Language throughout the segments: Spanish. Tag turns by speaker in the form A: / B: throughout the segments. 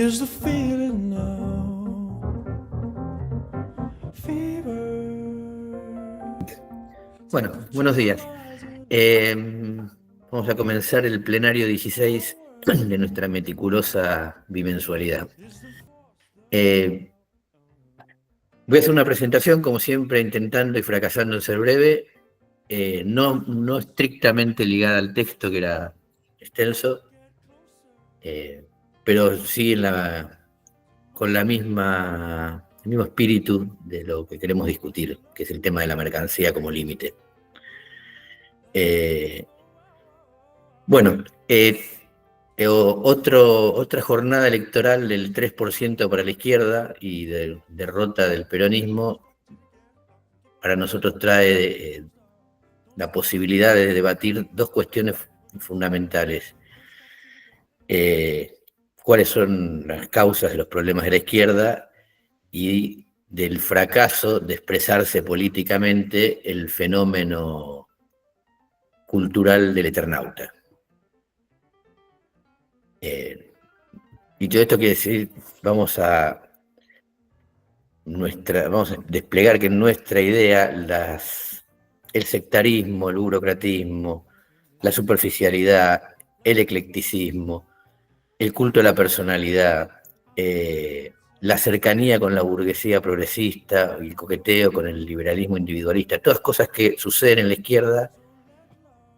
A: is the feeling now. Fever.
B: Bueno, buenos días. Vamos a comenzar el plenario 16 de nuestra meticulosa bimensualidad. Voy a hacer una presentación, como siempre, intentando y fracasando en ser breve, no estrictamente ligada al texto, que era extenso, pero sí con el mismo espíritu de lo que queremos discutir, que es el tema de la mercancía como límite. Otra jornada electoral del 3% para la izquierda y de derrota del peronismo, para nosotros trae la posibilidad de debatir dos cuestiones fundamentales. ¿Cuáles son las causas de los problemas de la izquierda y del fracaso de expresarse políticamente el fenómeno cultural del Eternauta? Dicho esto, quiere decir, vamos a desplegar que en nuestra idea el sectarismo, el burocratismo, la superficialidad, el eclecticismo, el culto a la personalidad, la cercanía con la burguesía progresista, el coqueteo con el liberalismo individualista, todas cosas que suceden en la izquierda,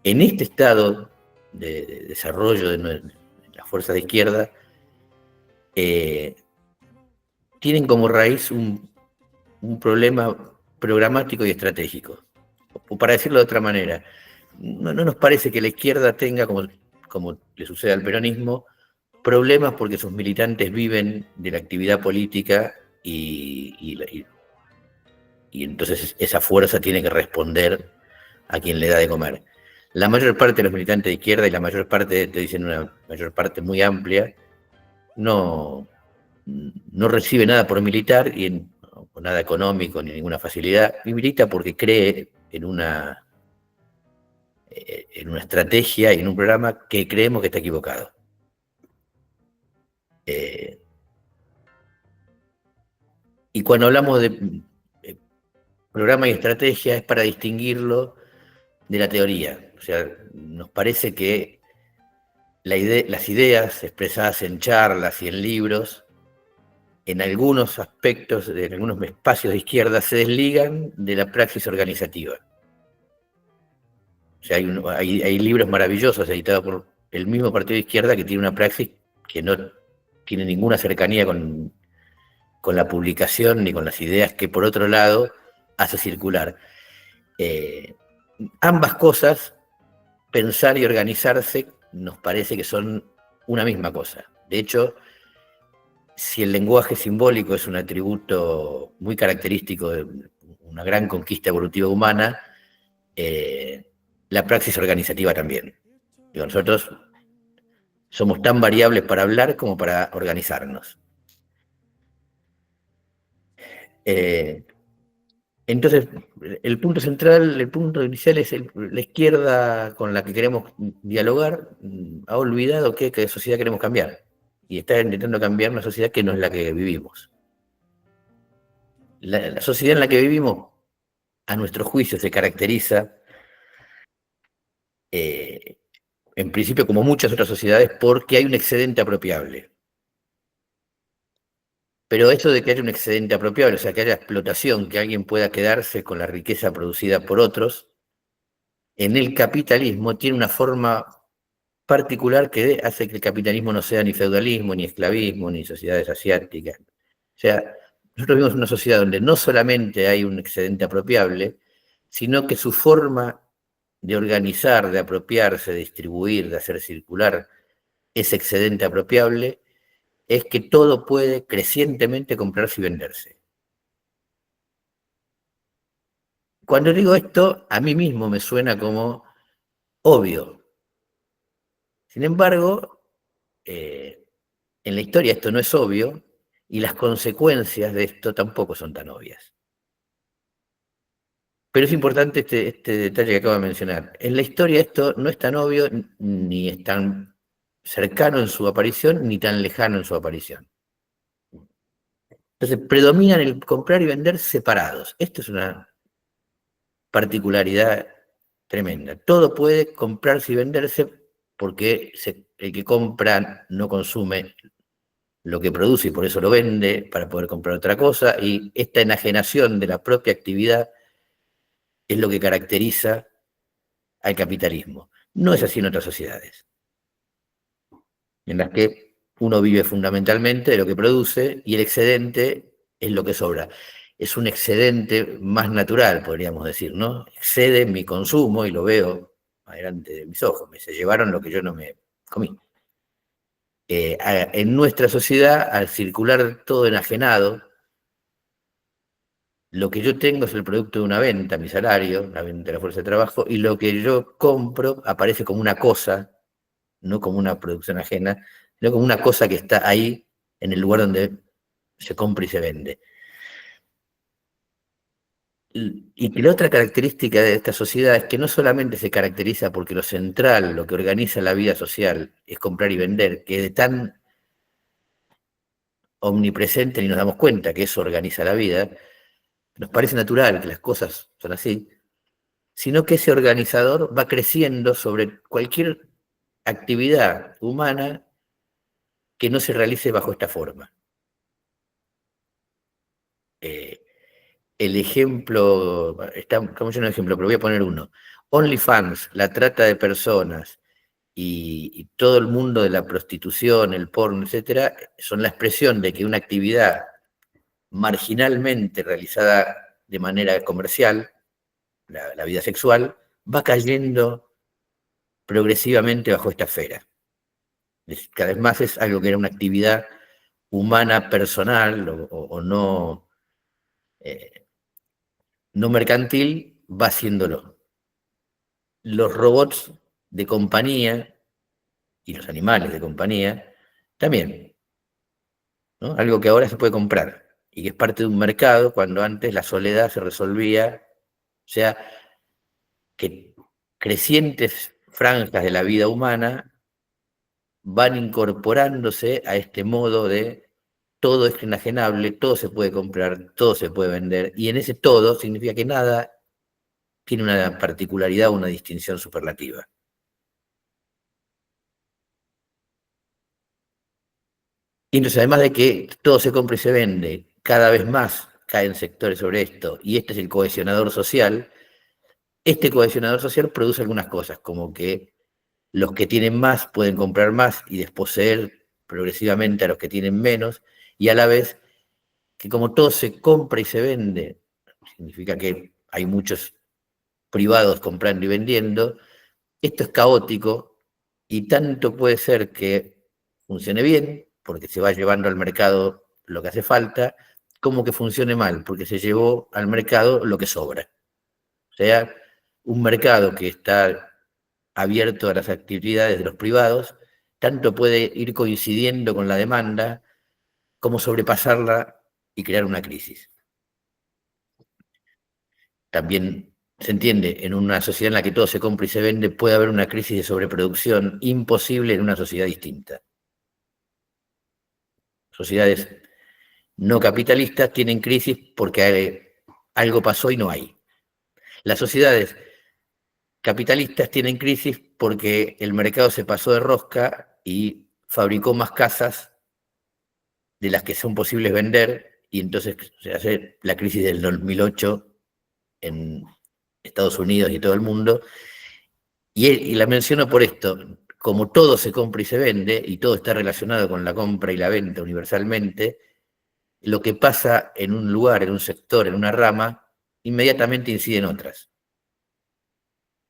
B: en este estado de desarrollo de las fuerzas de izquierda, tienen como raíz un problema programático y estratégico. O para decirlo de otra manera, no nos parece que la izquierda tenga, como le sucede al peronismo, problemas porque sus militantes viven de la actividad política y entonces esa fuerza tiene que responder a quien le da de comer. La mayor parte de los militantes de izquierda, y la mayor parte, te dicen una mayor parte muy amplia, no recibe nada por militar o nada económico ni ninguna facilidad, y milita porque cree en una estrategia y en un programa que creemos que está equivocado. Y cuando hablamos de programa y estrategia es para distinguirlo de la teoría. O sea, nos parece que las ideas expresadas en charlas y en libros, en algunos aspectos, en algunos espacios de izquierda, se desligan de la praxis organizativa. O sea, hay libros maravillosos editados por el mismo partido de izquierda que tiene una praxis que no tiene ninguna cercanía con la publicación ni con las ideas que, por otro lado, hace circular. Ambas cosas, pensar y organizarse, nos parece que son una misma cosa. De hecho, si el lenguaje simbólico es un atributo muy característico de una gran conquista evolutiva humana, la praxis organizativa también. Nosotros somos tan variables para hablar como para organizarnos. Entonces, el punto central, el punto inicial es la izquierda con la que queremos dialogar ha olvidado qué sociedad queremos cambiar y está intentando cambiar una sociedad que no es la que vivimos. La sociedad en la que vivimos, a nuestro juicio, se caracteriza, en principio, como muchas otras sociedades, porque hay un excedente apropiable. Pero esto de que haya un excedente apropiable, o sea, que haya explotación, que alguien pueda quedarse con la riqueza producida por otros, en el capitalismo tiene una forma particular que hace que el capitalismo no sea ni feudalismo, ni esclavismo, ni sociedades asiáticas. O sea, nosotros vivimos una sociedad donde no solamente hay un excedente apropiable, sino que su forma de organizar, de apropiarse, de distribuir, de hacer circular ese excedente apropiable, es que todo puede crecientemente comprarse y venderse. Cuando digo esto, a mí mismo me suena como obvio. Sin embargo, en la historia esto no es obvio y las consecuencias de esto tampoco son tan obvias. Pero es importante este detalle que acabo de mencionar. En la historia esto no es tan obvio, ni es tan cercano en su aparición, ni tan lejano en su aparición. Entonces, predominan el comprar y vender separados. Esto es una particularidad tremenda. Todo puede comprarse y venderse porque el que compra no consume lo que produce y por eso lo vende para poder comprar otra cosa, y esta enajenación de la propia actividad es lo que caracteriza al capitalismo. No es así en otras sociedades, en las que uno vive fundamentalmente de lo que produce y el excedente es lo que sobra. Es un excedente más natural, podríamos decir, ¿no? Excede mi consumo y lo veo adelante de mis ojos. Se llevaron lo que yo no me comí. En nuestra sociedad, al circular todo enajenado, lo que yo tengo es el producto de una venta, mi salario, la venta de la fuerza de trabajo, y lo que yo compro aparece como una cosa, no como una producción ajena, sino como una cosa que está ahí en el lugar donde se compra y se vende. Y que la otra característica de esta sociedad es que no solamente se caracteriza porque lo central, lo que organiza la vida social, es comprar y vender, que de tan omnipresente ni nos damos cuenta que eso organiza la vida, nos parece natural que las cosas son así, sino que ese organizador va creciendo sobre cualquier actividad humana que no se realice bajo esta forma. El ejemplo, estamos en un ejemplo, pero voy a poner uno. OnlyFans, la trata de personas y todo el mundo de la prostitución, el porno, etcétera, son la expresión de que una actividad marginalmente realizada de manera comercial, la vida sexual, va cayendo progresivamente bajo esta esfera. Cada vez más es algo que era una actividad humana personal o no, no mercantil, va haciéndolo. Los robots de compañía y los animales de compañía también, ¿no? Algo que ahora se puede comprar y que es parte de un mercado cuando antes la soledad se resolvía, o sea, que crecientes franjas de la vida humana van incorporándose a este modo de todo es enajenable, todo se puede comprar, todo se puede vender, y en ese todo significa que nada tiene una particularidad o una distinción superlativa. Y entonces, además de que todo se compra y se vende, cada vez más caen sectores sobre esto, y este es el cohesionador social, este cohesionador social produce algunas cosas, como que los que tienen más pueden comprar más y desposeer progresivamente a los que tienen menos, y a la vez que como todo se compra y se vende, significa que hay muchos privados comprando y vendiendo, esto es caótico y tanto puede ser que funcione bien, porque se va llevando al mercado lo que hace falta, como que funcione mal, porque se llevó al mercado lo que sobra. O sea, un mercado que está abierto a las actividades de los privados, tanto puede ir coincidiendo con la demanda como sobrepasarla y crear una crisis. También se entiende, en una sociedad en la que todo se compra y se vende, puede haber una crisis de sobreproducción imposible en una sociedad distinta. Sociedades no capitalistas tienen crisis porque algo pasó y no hay. Las sociedades capitalistas tienen crisis porque el mercado se pasó de rosca y fabricó más casas de las que son posibles vender, y entonces se hace la crisis del 2008 en Estados Unidos y todo el mundo. Y la menciono por esto, como todo se compra y se vende, y todo está relacionado con la compra y la venta universalmente, lo que pasa en un lugar, en un sector, en una rama, inmediatamente incide en otras,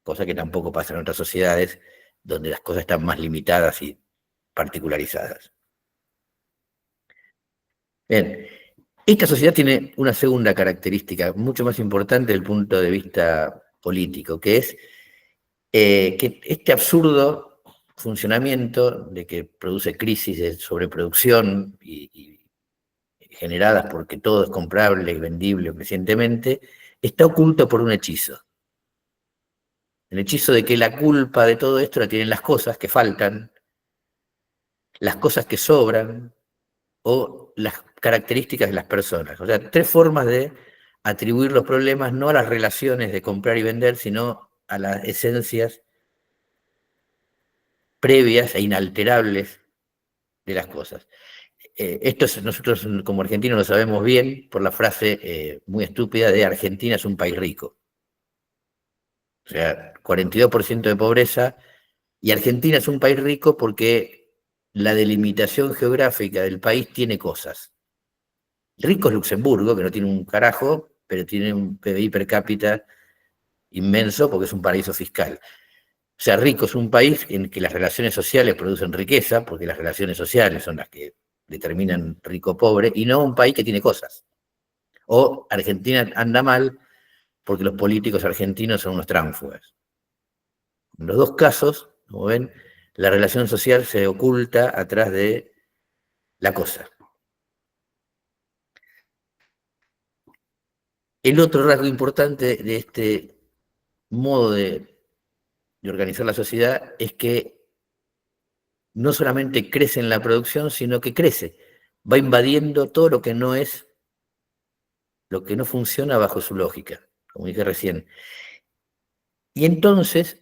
B: cosa que tampoco pasa en otras sociedades donde las cosas están más limitadas y particularizadas. Bien, esta sociedad tiene una segunda característica mucho más importante desde el punto de vista político, que es que este absurdo funcionamiento de que produce crisis de sobreproducción y generadas porque todo es comprable y vendible crecientemente, está oculto por un hechizo. El hechizo de que la culpa de todo esto la tienen las cosas que faltan, las cosas que sobran o las características de las personas. O sea, 3 formas de atribuir los problemas no a las relaciones de comprar y vender, sino a las esencias previas e inalterables de las cosas. Nosotros como argentinos lo sabemos bien por la frase muy estúpida de Argentina es un país rico. O sea, 42% de pobreza, y Argentina es un país rico porque la delimitación geográfica del país tiene cosas. Rico es Luxemburgo, que no tiene un carajo, pero tiene un PBI per cápita inmenso porque es un paraíso fiscal. O sea, rico es un país en que las relaciones sociales producen riqueza, porque las relaciones sociales son las que determinan rico-pobre, y no un país que tiene cosas. O Argentina anda mal porque los políticos argentinos son unos tránsfugas. En los dos casos, como ven, la relación social se oculta atrás de la cosa. El otro rasgo importante de este modo de organizar la sociedad es que no solamente crece en la producción, sino que crece, va invadiendo todo lo que no es, lo que no funciona bajo su lógica, como dije recién. Y entonces,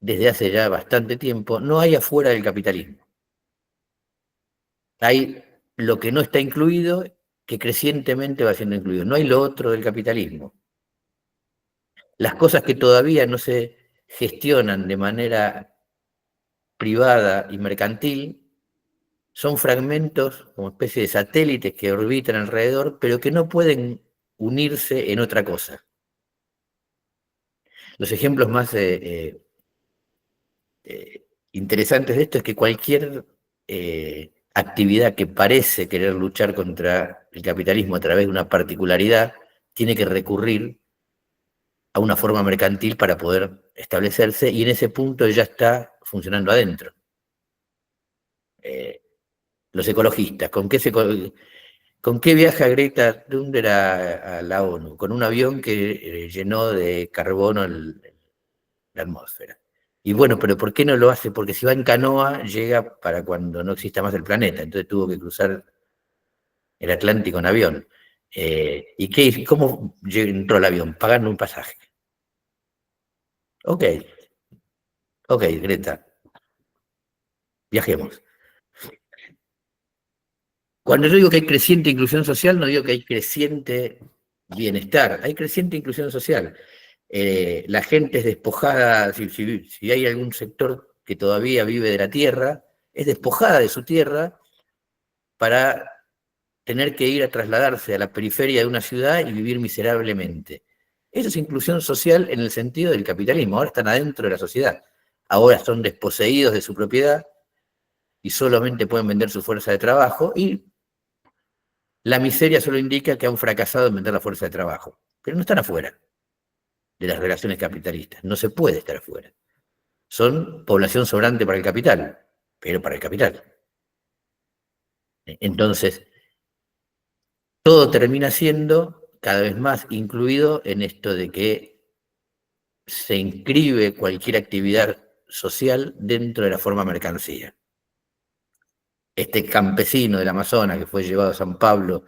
B: desde hace ya bastante tiempo, no hay afuera del capitalismo. Hay lo que no está incluido, que crecientemente va siendo incluido. No hay lo otro del capitalismo. Las cosas que todavía no se gestionan de manera privada y mercantil son fragmentos como especie de satélites que orbitan alrededor, pero que no pueden unirse en otra cosa. Los ejemplos más interesantes de esto es que cualquier actividad que parece querer luchar contra el capitalismo a través de una particularidad tiene que recurrir a una forma mercantil para poder establecerse, y en ese punto ya está funcionando adentro. Los ecologistas, ¿con qué viaja Greta Thunberg a la ONU? Con un avión que llenó de carbono la atmósfera. Y bueno, pero ¿por qué no lo hace? Porque si va en canoa, llega para cuando no exista más el planeta. Entonces tuvo que cruzar el Atlántico en avión. ¿Cómo entró el avión? Pagando un pasaje. Ok, Greta, viajemos. Cuando yo digo que hay creciente inclusión social, no digo que hay creciente bienestar, hay creciente inclusión social. La gente es despojada, si hay algún sector que todavía vive de la tierra, es despojada de su tierra para tener que ir a trasladarse a la periferia de una ciudad y vivir miserablemente. Eso es inclusión social en el sentido del capitalismo. Ahora están adentro de la sociedad, ahora son desposeídos de su propiedad y solamente pueden vender su fuerza de trabajo, y la miseria solo indica que han fracasado en vender la fuerza de trabajo, pero no están afuera de las relaciones capitalistas, no se puede estar afuera. Son población sobrante para el capital, pero para el capital. Entonces, todo termina siendo cada vez más incluido en esto de que se inscribe cualquier actividad social dentro de la forma mercancía. Este campesino del Amazonas que fue llevado a San Pablo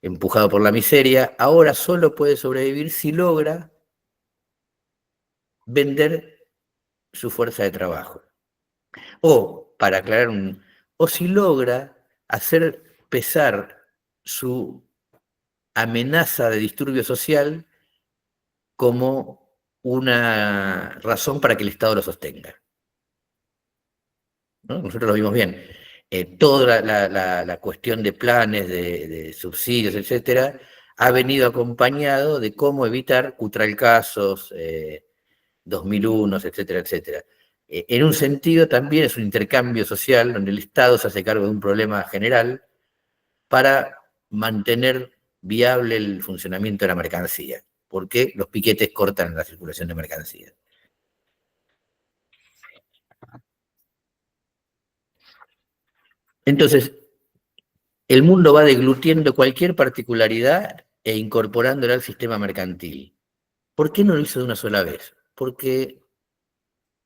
B: empujado por la miseria, ahora solo puede sobrevivir si logra vender su fuerza de trabajo. O, para aclarar o si logra hacer pesar su amenaza de disturbio social como una razón para que el Estado lo sostenga. ¿No? Nosotros lo vimos bien. Toda la cuestión de planes, de subsidios, etcétera, ha venido acompañado de cómo evitar cutralcasos, 2001, etcétera, etcétera. En un sentido también es un intercambio social donde el Estado se hace cargo de un problema general para mantener viable el funcionamiento de la mercancía, porque los piquetes cortan la circulación de mercancías. Entonces, el mundo va deglutiendo cualquier particularidad e incorporándola al sistema mercantil. ¿Por qué no lo hizo de una sola vez? Porque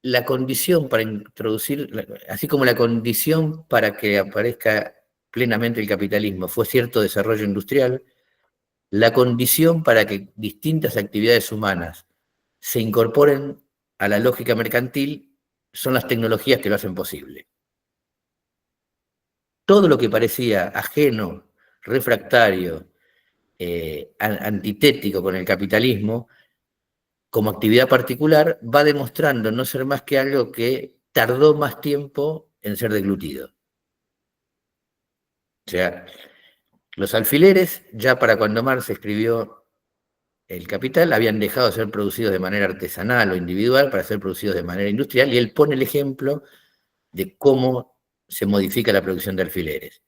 B: la condición para introducir, así como la condición para que aparezca plenamente el capitalismo fue cierto desarrollo industrial, la condición para que distintas actividades humanas se incorporen a la lógica mercantil son las tecnologías que lo hacen posible. Todo lo que parecía ajeno, refractario, antitético con el capitalismo, como actividad particular, va demostrando no ser más que algo que tardó más tiempo en ser deglutido. O sea, los alfileres, ya para cuando Marx escribió El Capital, habían dejado de ser producidos de manera artesanal o individual para ser producidos de manera industrial, y él pone el ejemplo de cómo se modifica la producción de alfileres.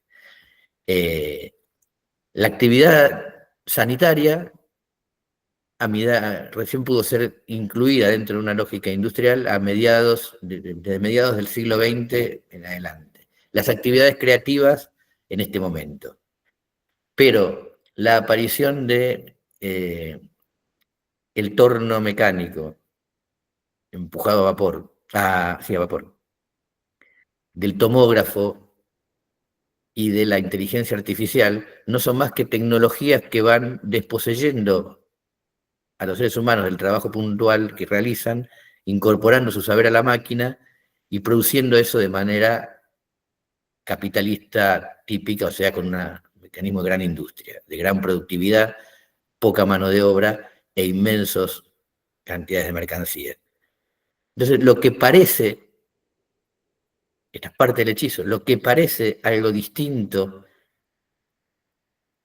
B: La actividad sanitaria recién pudo ser incluida dentro de una lógica industrial a desde mediados del siglo XX en adelante. Las actividades creativas en este momento. Pero la aparición de el torno mecánico empujado a vapor, a vapor, del tomógrafo y de la inteligencia artificial no son más que tecnologías que van desposeyendo a los seres humanos del trabajo puntual que realizan, incorporando su saber a la máquina y produciendo eso de manera capitalista típica, o sea, con un mecanismo de gran industria, de gran productividad, poca mano de obra e inmensos cantidades de mercancía. Entonces, lo que parece, esta es parte del hechizo, lo que parece algo distinto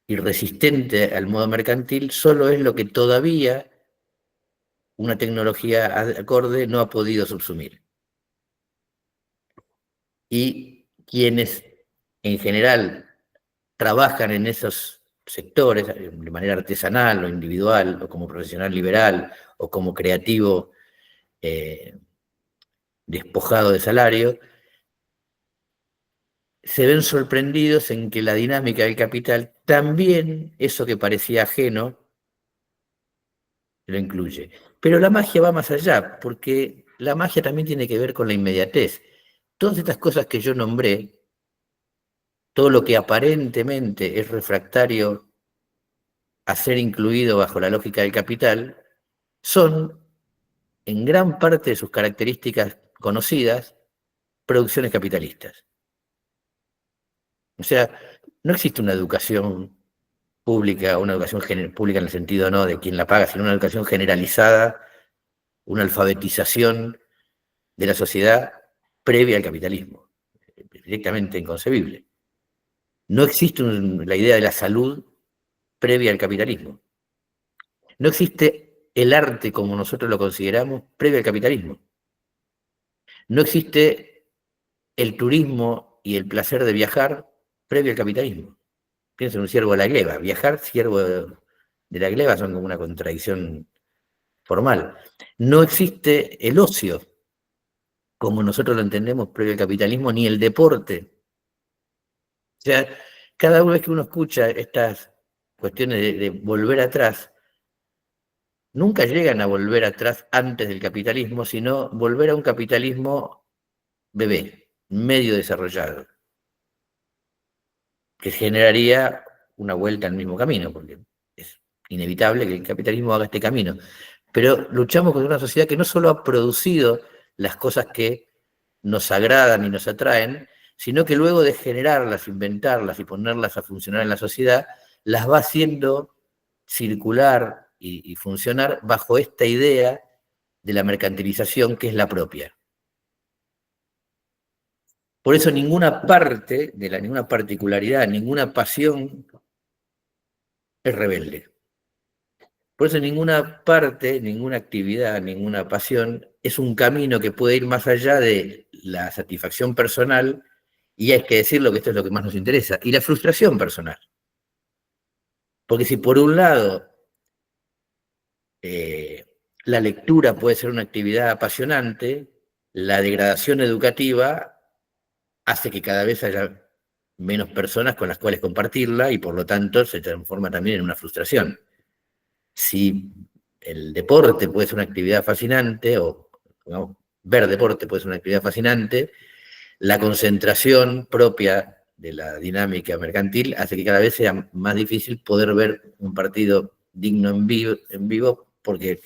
B: y resistente al modo mercantil, solo es lo que todavía una tecnología acorde no ha podido subsumir. Y quienes en general trabajan en esos sectores de manera artesanal o individual, o como profesional liberal, o como creativo despojado de salario, se ven sorprendidos en que la dinámica del capital también, eso que parecía ajeno, lo incluye. Pero la magia va más allá, porque la magia también tiene que ver con la inmediatez. Todas estas cosas que yo nombré, todo lo que aparentemente es refractario a ser incluido bajo la lógica del capital, son, en gran parte de sus características conocidas, producciones capitalistas. O sea, no existe una educación pública, una educación pública en el sentido no de quien la paga, sino una educación generalizada, una alfabetización de la sociedad previa al capitalismo, directamente inconcebible. No existe la idea de la salud previa al capitalismo. No existe el arte como nosotros lo consideramos previo al capitalismo. No existe el turismo y el placer de viajar previo al capitalismo. Piensa en un ciervo de la gleba. Viajar, ciervo de la gleba son como una contradicción formal. No existe el ocio, como nosotros lo entendemos previo al capitalismo, ni el deporte. O sea, cada vez que uno escucha estas cuestiones de volver atrás, nunca llegan a volver atrás antes del capitalismo, sino volver a un capitalismo bebé, medio desarrollado, que generaría una vuelta al mismo camino, porque es inevitable que el capitalismo haga este camino. Pero luchamos contra una sociedad que no solo ha producido las cosas que nos agradan y nos atraen, sino que luego de generarlas, inventarlas y ponerlas a funcionar en la sociedad, las va haciendo circular y funcionar bajo esta idea de la mercantilización que es la propia. Por eso ninguna parte, ninguna particularidad, ninguna pasión es rebelde. Por eso ninguna parte, ninguna actividad, ninguna pasión es un camino que puede ir más allá de la satisfacción personal, y hay que decirlo que esto es lo que más nos interesa, y la frustración personal. Porque si por un lado la lectura puede ser una actividad apasionante, la degradación educativa hace que cada vez haya menos personas con las cuales compartirla y por lo tanto se transforma también en una frustración. Si el deporte puede ser una actividad fascinante, o ver deporte puede ser una actividad fascinante, la concentración propia de la dinámica mercantil hace que cada vez sea más difícil poder ver un partido digno en vivo porque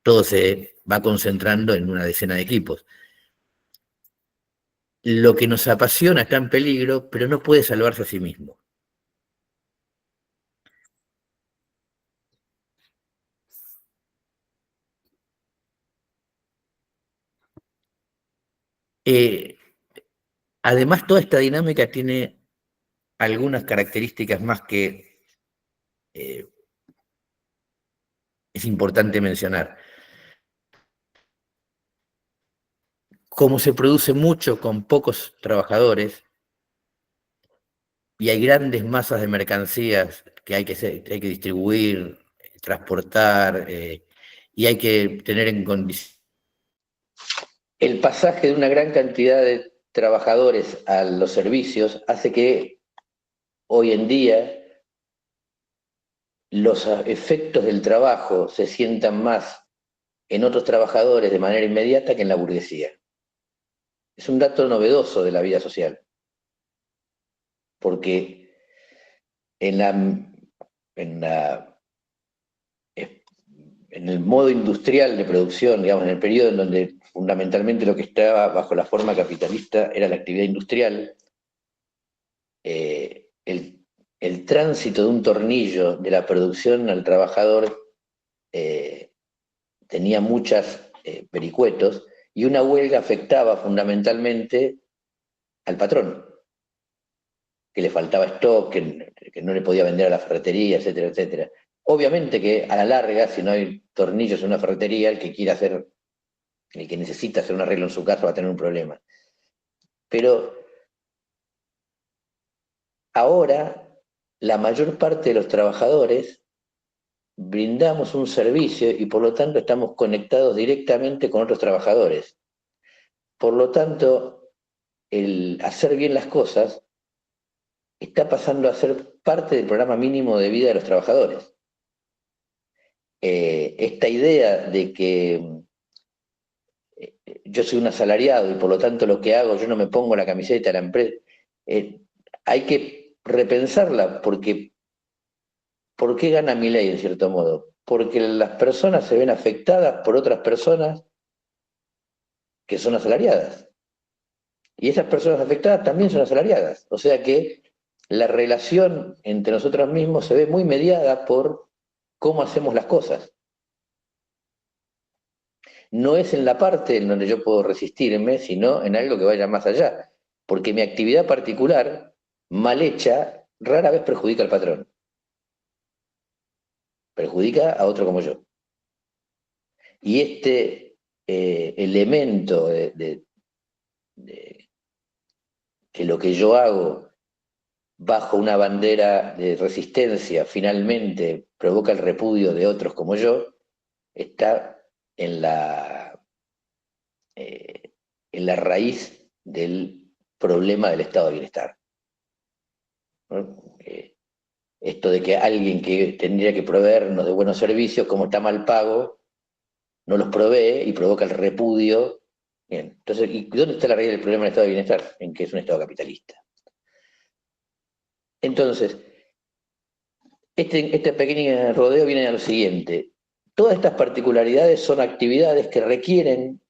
B: todo se va concentrando en una decena de equipos. Lo que nos apasiona está en peligro, pero no puede salvarse a sí mismo. Eh, Además, toda esta dinámica tiene algunas características más que eh, es importante mencionar. Como se produce mucho con pocos trabajadores y hay grandes masas de mercancías que hay que distribuir, transportar, y hay que tener en condición. El pasaje de una gran cantidad de trabajadores a los servicios hace que hoy en día los efectos del trabajo se sientan más en otros trabajadores de manera inmediata que en la burguesía. Es un dato novedoso de la vida social, porque en la, en la, en el modo industrial de producción, digamos, en el periodo en donde fundamentalmente lo que estaba bajo la forma capitalista era la actividad industrial, el tránsito de un tornillo de la producción al trabajador tenía muchas vericuetos y una huelga afectaba fundamentalmente al patrón, que le faltaba stock, que no le podía vender a la ferretería, etcétera, etcétera. Obviamente que a la larga, si no hay tornillos en una ferretería, el que quiera hacer, el que necesita hacer un arreglo en su casa va a tener un problema. Pero ahora, la mayor parte de los trabajadores brindamos un servicio y por lo tanto estamos conectados directamente con otros trabajadores. Por lo tanto, el hacer bien las cosas está pasando a ser parte del programa mínimo de vida de los trabajadores. Esta idea de que yo soy un asalariado y por lo tanto lo que hago, yo no me pongo la camiseta de la empresa, hay que repensarla porque ¿por qué gana Milei en cierto modo? Porque las personas se ven afectadas por otras personas que son asalariadas. Y esas personas afectadas también son asalariadas. O sea que la relación entre nosotros mismos se ve muy mediada por cómo hacemos las cosas. No es en la parte en donde yo puedo resistirme, sino en algo que vaya más allá. Porque mi actividad particular, mal hecha, rara vez perjudica al patrón. Perjudica a otro como yo. Y este elemento de que lo que yo hago bajo una bandera de resistencia finalmente provoca el repudio de otros como yo, está eh, en la raíz del problema del estado de bienestar, ¿no? Esto de que alguien que tendría que proveernos de buenos servicios, como está mal pago, no los provee y provoca el repudio. Bien, entonces, ¿y dónde está la raíz del problema del estado de bienestar? En que es un estado capitalista. Entonces, este pequeño rodeo viene a lo siguiente. Todas estas particularidades son actividades que requieren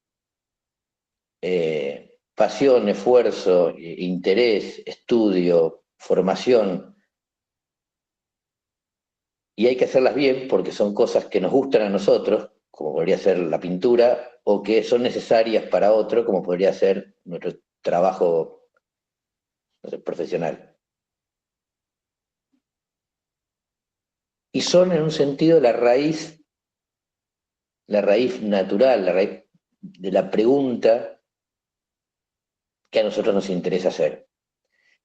B: pasión, esfuerzo, interés, estudio, formación, y hay que hacerlas bien porque son cosas que nos gustan a nosotros, como podría ser la pintura, o que son necesarias para otro, como podría ser nuestro trabajo, no sé, profesional. Y son en un sentido la raíz natural, la raíz de la pregunta que a nosotros nos interesa hacer,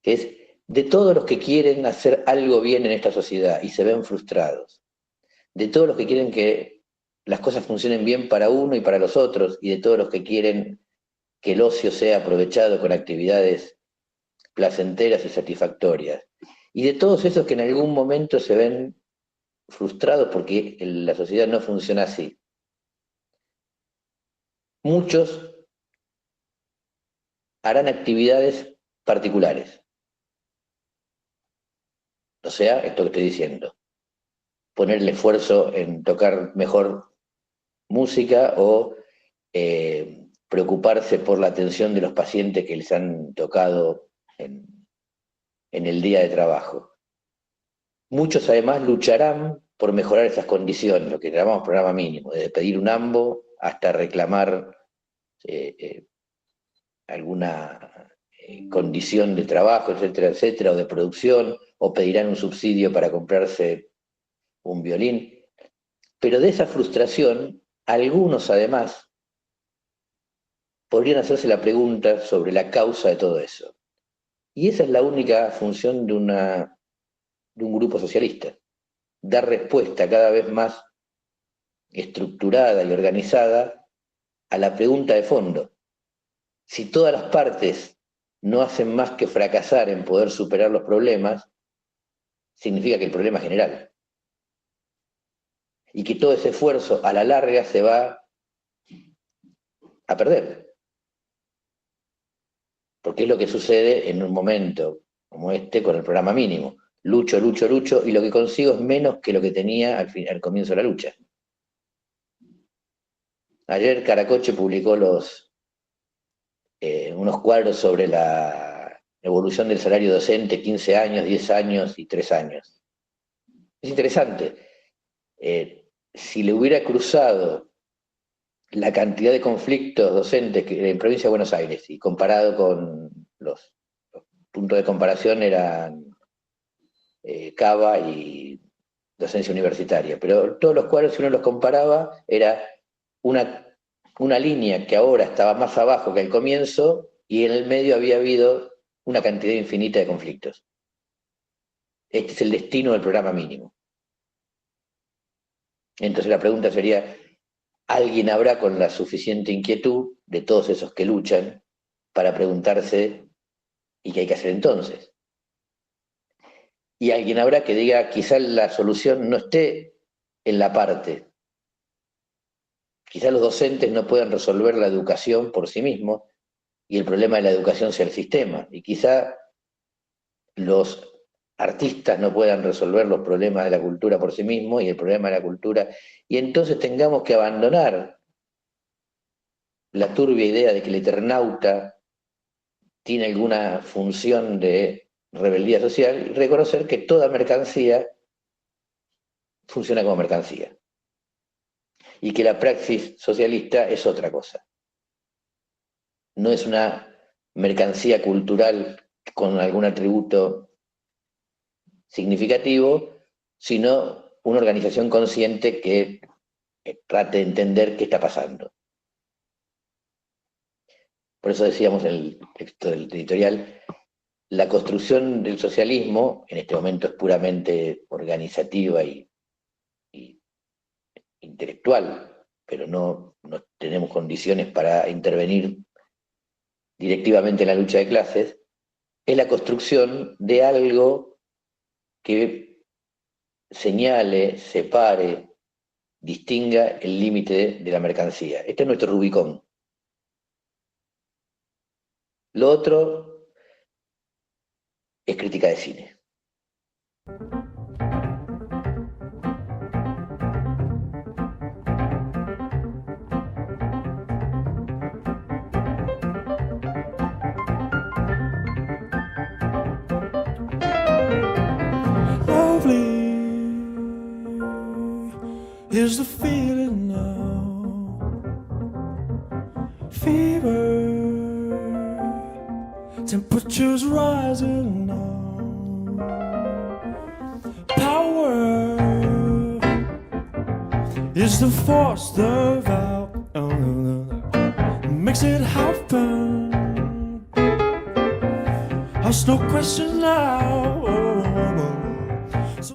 B: que es de todos los que quieren hacer algo bien en esta sociedad y se ven frustrados, de todos los que quieren que las cosas funcionen bien para uno y para los otros, y de todos los que quieren que el ocio sea aprovechado con actividades placenteras y satisfactorias, y de todos esos que en algún momento se ven frustrados porque la sociedad no funciona así. Muchos harán actividades particulares, O sea, esto que estoy diciendo, poner el esfuerzo en tocar mejor música o preocuparse por la atención de los pacientes que les han tocado en el día de trabajo. Muchos además lucharán por mejorar esas condiciones, lo que llamamos programa mínimo, desde pedir un AMBO hasta reclamar alguna condición de trabajo, etcétera, etcétera, o de producción, o pedirán un subsidio para comprarse un violín. Pero de esa frustración, algunos además podrían hacerse la pregunta sobre la causa de todo eso. Y esa es la única función de un grupo socialista, dar respuesta cada vez más estructurada y organizada a la pregunta de fondo. Si todas las partes no hacen más que fracasar en poder superar los problemas, significa que el problema es general. Y que todo ese esfuerzo a la larga se va a perder. Porque es lo que sucede en un momento como este con el programa mínimo. Lucho, lucho, lucho, y lo que consigo es menos que lo que tenía al comienzo de la lucha. Ayer Caracoche publicó unos cuadros sobre la evolución del salario docente, 15 años, 10 años y 3 años. Es interesante. Si le hubiera cruzado la cantidad de conflictos docentes que en provincia de Buenos Aires y comparado con los puntos de comparación eran Cava y docencia universitaria, pero todos los cuadros, si uno los comparaba, era una línea que ahora estaba más abajo que al comienzo y en el medio había habido una cantidad infinita de conflictos. Este es el destino del programa mínimo. Entonces la pregunta sería, ¿alguien habrá con la suficiente inquietud de todos esos que luchan para preguntarse ¿y qué hay que hacer entonces? Y alguien habrá que diga, quizá la solución no esté en la parte. Quizá los docentes no puedan resolver la educación por sí mismos y el problema de la educación sea el sistema. Y quizá los artistas no puedan resolver los problemas de la cultura por sí mismos y el problema de la cultura. Y entonces tengamos que abandonar la turbia idea de que el eternauta tiene alguna función de rebeldía social y reconocer que toda mercancía funciona como mercancía. Y que la praxis socialista es otra cosa. No es una mercancía cultural con algún atributo significativo, sino una organización consciente que trate de entender qué está pasando. Por eso decíamos en el texto del editorial, la construcción del socialismo, en este momento es puramente organizativa y intelectual, pero no tenemos condiciones para intervenir directivamente en la lucha de clases, es la construcción de algo que señale, separe, distinga el límite de la mercancía. Este es nuestro Rubicón. Lo otro es crítica de cine.
A: Here's the feeling now. Fever, temperatures rising now. Power is the force, the valve makes it happen. Ask no questions now.